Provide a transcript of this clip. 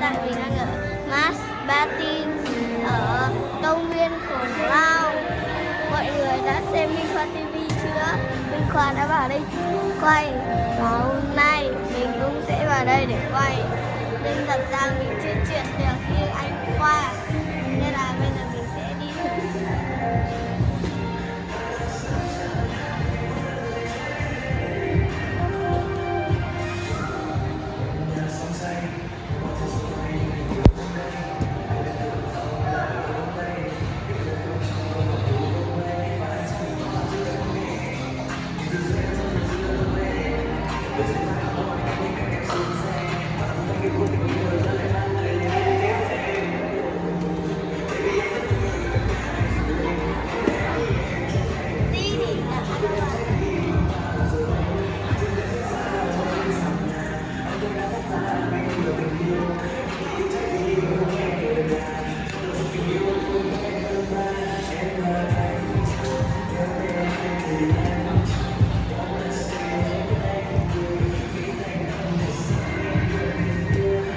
tại mình đang ở Masbate ở công viên Khủng Long. Mọi người đã xem Minh Khoa TV chưa? Minh Khoa đã vào đây quay và hôm nay mình cũng sẽ vào đây để quay. Nhưng thật ra mình chưa chuyện được như anh Khoa, nên là bây giờ mình sẽ đi thử.